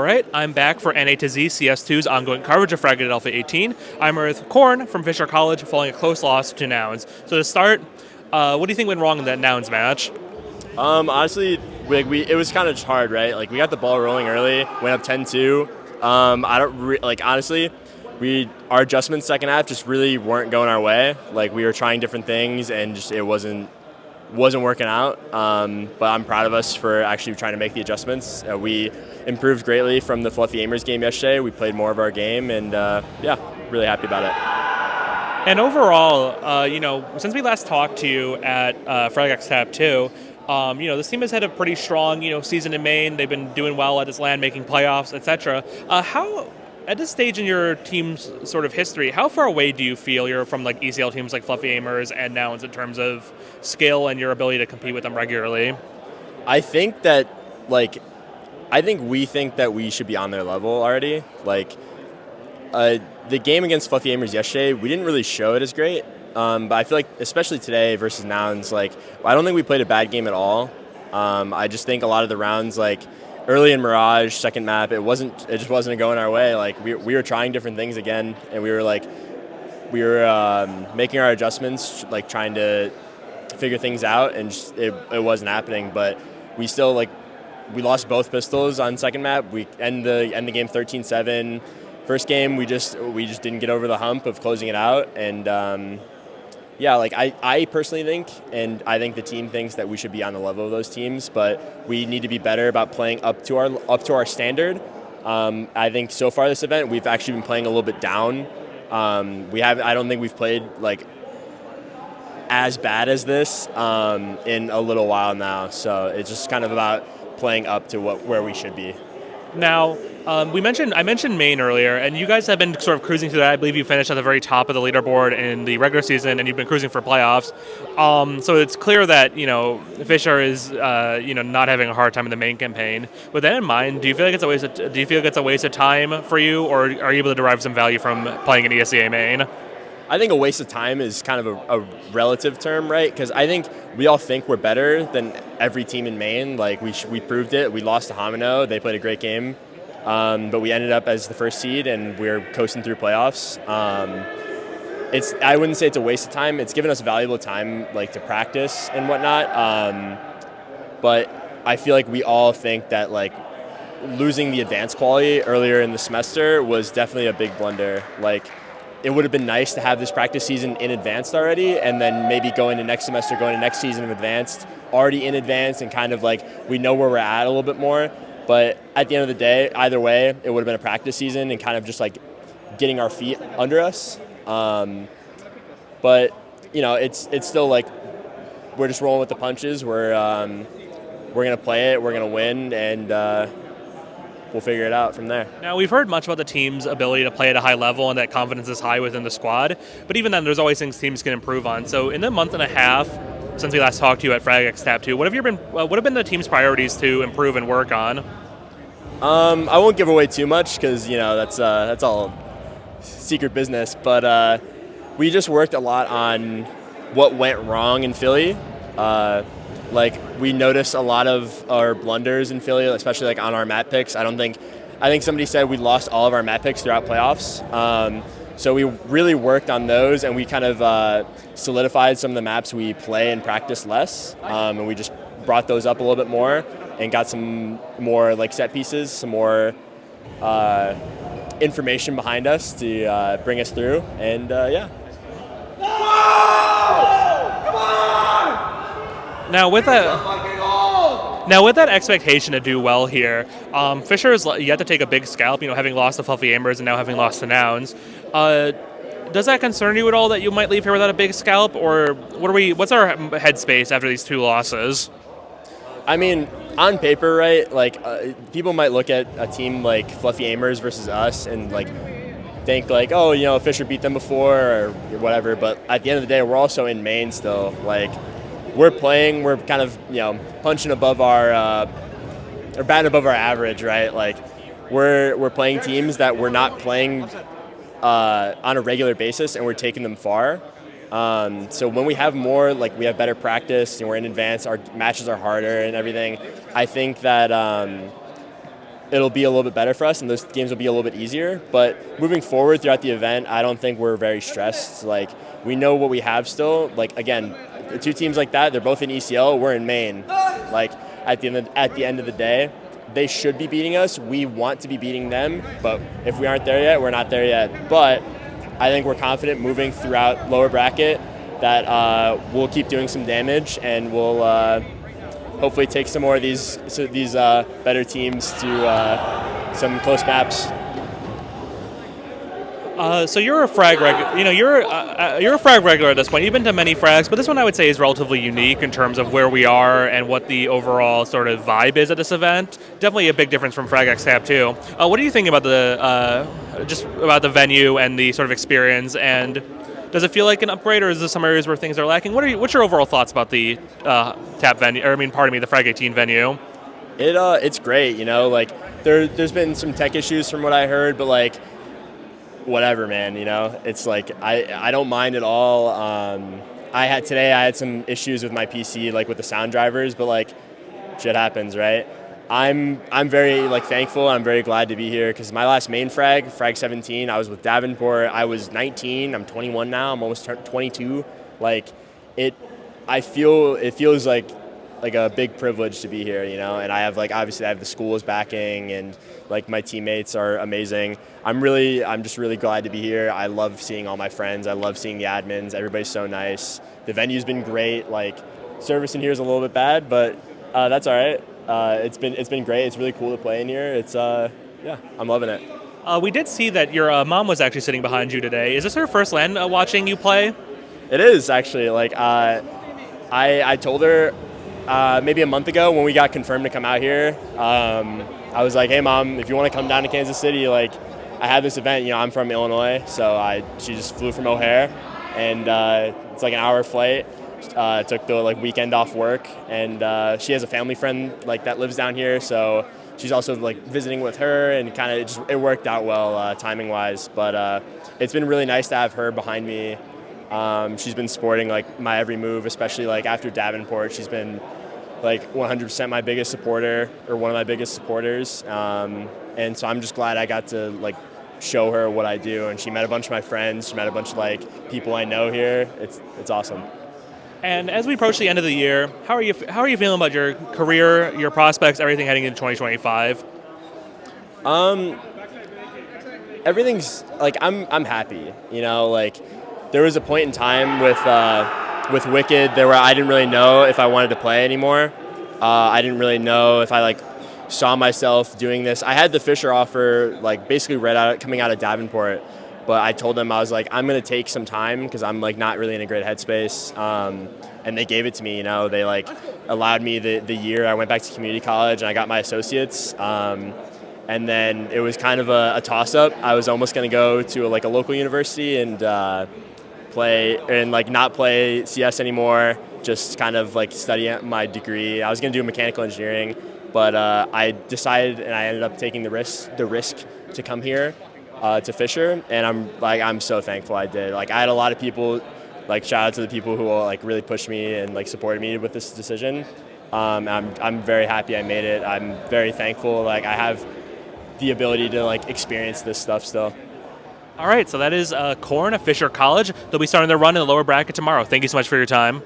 All right, I'm back for NA to Z CS2's ongoing coverage of Fragadelphia 18. I'm with Korn from Fisher College, following a close loss to Nouns. So to start, what do you think went wrong in that Nouns match? Honestly, it was kind of hard, right? Like we got the ball rolling early, went up 10-2. I don't honestly, our adjustments second half just really weren't going our way. Like we were trying different things and just it wasn't working out. But I'm proud of us for actually trying to make the adjustments. We improved greatly from the Fluffy Aimers game yesterday. We played more of our game, and yeah, really happy about it. And overall, since we last talked to you at FRAG Tab 2, this team has had a pretty strong, season in Maine. They've been doing well at this land, making playoffs, etc. At this stage in your team's sort of history, how far away do you feel you're from like ECL teams like Fluffy Aimers and Nouns in terms of skill and your ability to compete with them regularly? I think we think that we should be on their level already. The game against Fluffy Aimers yesterday, we didn't really show it as great. But I feel like, especially today versus Nouns, I don't think we played a bad game at all. I just think a lot of the rounds, early in Mirage, second map, it just wasn't going our way. We were trying different things again, and we were making our adjustments, trying to figure things out, and just, it wasn't happening. But we still we lost both pistols on second map. We end the game 13-7. First game, we just didn't get over the hump of closing it out, and I personally think, and I think the team thinks that we should be on the level of those teams, but we need to be better about playing up to our standard. I think so far this event, we've actually been playing a little bit down. I don't think we've played as bad as this in a little while now. So it's just kind of about playing up to where we should be. Now, I mentioned Maine earlier, and you guys have been sort of cruising through that. I believe you finished at the very top of the leaderboard in the regular season, and you've been cruising for playoffs. So it's clear that Fisher is not having a hard time in the main campaign. With that in mind, do you feel like it's a waste of time for you, or are you able to derive some value from playing in ESEA Main? I think a waste of time is kind of a relative term, right? Because I think we all think we're better than every team in Maine. We proved it. We lost to Hamino. They played a great game. But we ended up as the first seed, and we're coasting through playoffs. I wouldn't say it's a waste of time. It's given us valuable time to practice and whatnot. But I feel like we all think that losing the advanced quality earlier in the semester was definitely a big blunder. It would have been nice to have this practice season in advanced already, and then maybe going to next season of advanced, already in advanced, and kind of we know where we're at a little bit more. But at the end of the day, either way, it would have been a practice season and kind of just getting our feet under us. But it's still we're just rolling with the punches. We're gonna play it. We're gonna win, and we'll figure it out from there. Now, we've heard much about the team's ability to play at a high level and that confidence is high within the squad. But even then, there's always things teams can improve on. So in the month and a half since we last talked to you at FRAG Tab 2, what have been the team's priorities to improve and work on? I won't give away too much because that's all secret business. But we just worked a lot on what went wrong in Philly. We noticed a lot of our blunders in Philly, especially on our map picks. I think somebody said we lost all of our map picks throughout playoffs. So we really worked on those, and we kind of solidified some of the maps we play and practice less. And we just brought those up a little bit more and got some more set pieces, some more information behind us to bring us through. And yeah. Now with that expectation to do well here, Fisher is yet to take a big scalp. Having lost to Fluffy Aimers and now having lost to Nouns. Does that concern you at all that you might leave here without a big scalp, or what's our headspace after these two losses? I mean, on paper, right? People might look at a team like Fluffy Aimers versus us and think Fisher beat them before or whatever. But at the end of the day, we're also in Maine still. We're kind of punching above our or batting above our average, right? We're playing teams that we're not playing on a regular basis, and we're taking them far. So when we have more, we have better practice and we're in advance, our matches are harder and everything. I think that it'll be a little bit better for us, and those games will be a little bit easier. But moving forward throughout the event, I don't think we're very stressed. Like, we know what we have still. Like, again, the two teams like that, they're both in ECL. We're in Main. Like, at the end of the day, they should be beating us. We want to be beating them, but if we aren't there yet, we're not there yet. But I think we're confident moving throughout lower bracket that we'll keep doing some damage, and we'll hopefully take some more of these better teams to some close maps. So you're a frag you're a frag regular at this point. You've been to many frags, but this one I would say is relatively unique in terms of where we are and what the overall sort of vibe is at this event. Definitely a big difference from Frag X Tab 2. What do you think about the venue and the sort of experience? And does it feel like an upgrade, or is there some areas where things are lacking? What's your overall thoughts about the Tab venue? The Frag 18 venue? It's great. Like there's been some tech issues from what I heard, but like, whatever, man. It's like I don't mind at all. I had some issues with my PC, like with the sound drivers, but like, shit happens, right? I'm very like thankful. I'm very glad to be here because my last main frag 17, I was with Davenport. I was 19. I'm 21 now. I'm almost 22. Like, it feels like a big privilege to be here, and I have obviously I have the school's backing, and like my teammates are amazing. I'm just really glad to be here. I love seeing all my friends. I love seeing the admins. Everybody's so nice. The venue's been great. Like, service in here is a little bit bad, but that's all right. It's been great. It's really cool to play in here. It's I'm loving it. We did see that your mom was actually sitting behind you today. Is this her first LAN watching you play? It is actually. Like, I told her maybe a month ago when we got confirmed to come out here. I was like, hey mom, if you want to come down to Kansas City, like, I have this event. I'm from Illinois, so she just flew from O'Hare, and it's like an hour flight. Took the weekend off work, and she has a family friend that lives down here, so she's also visiting with her, and kind of it worked out well timing wise. But it's been really nice to have her behind me. She's been supporting my every move, especially after Davenport. She's been 100% my biggest supporter, or one of my biggest supporters, and so I'm just glad I got to show her what I do. And she met a bunch of my friends. She met a bunch of people I know here. It's awesome. And as we approach the end of the year, how are you feeling about your career, your prospects, everything heading into 2025? Everything's I'm happy. There was a point in time with Wicked there where I didn't really know if I wanted to play anymore. I didn't really know if I saw myself doing this. I had the Fisher offer basically coming out of Davenport. But I told them, I was I'm going to take some time because I'm not really in a great headspace. And they gave it to me, They allowed me the year. I went back to community college and I got my associates. And then it was kind of a toss-up. I was almost going to go to a local university and play and not play CS anymore. Just kind of study my degree. I was going to do mechanical engineering, but I decided and I ended up taking the risk to come here. To Fisher, and I'm so thankful I did. I had a lot of people, shout out to the people who really pushed me and supported me with this decision. I'm very happy I made it. I'm very thankful. I have the ability to experience this stuff still. All right, so that is Corn of Fisher College. They'll be starting their run in the lower bracket tomorrow. Thank you so much for your time.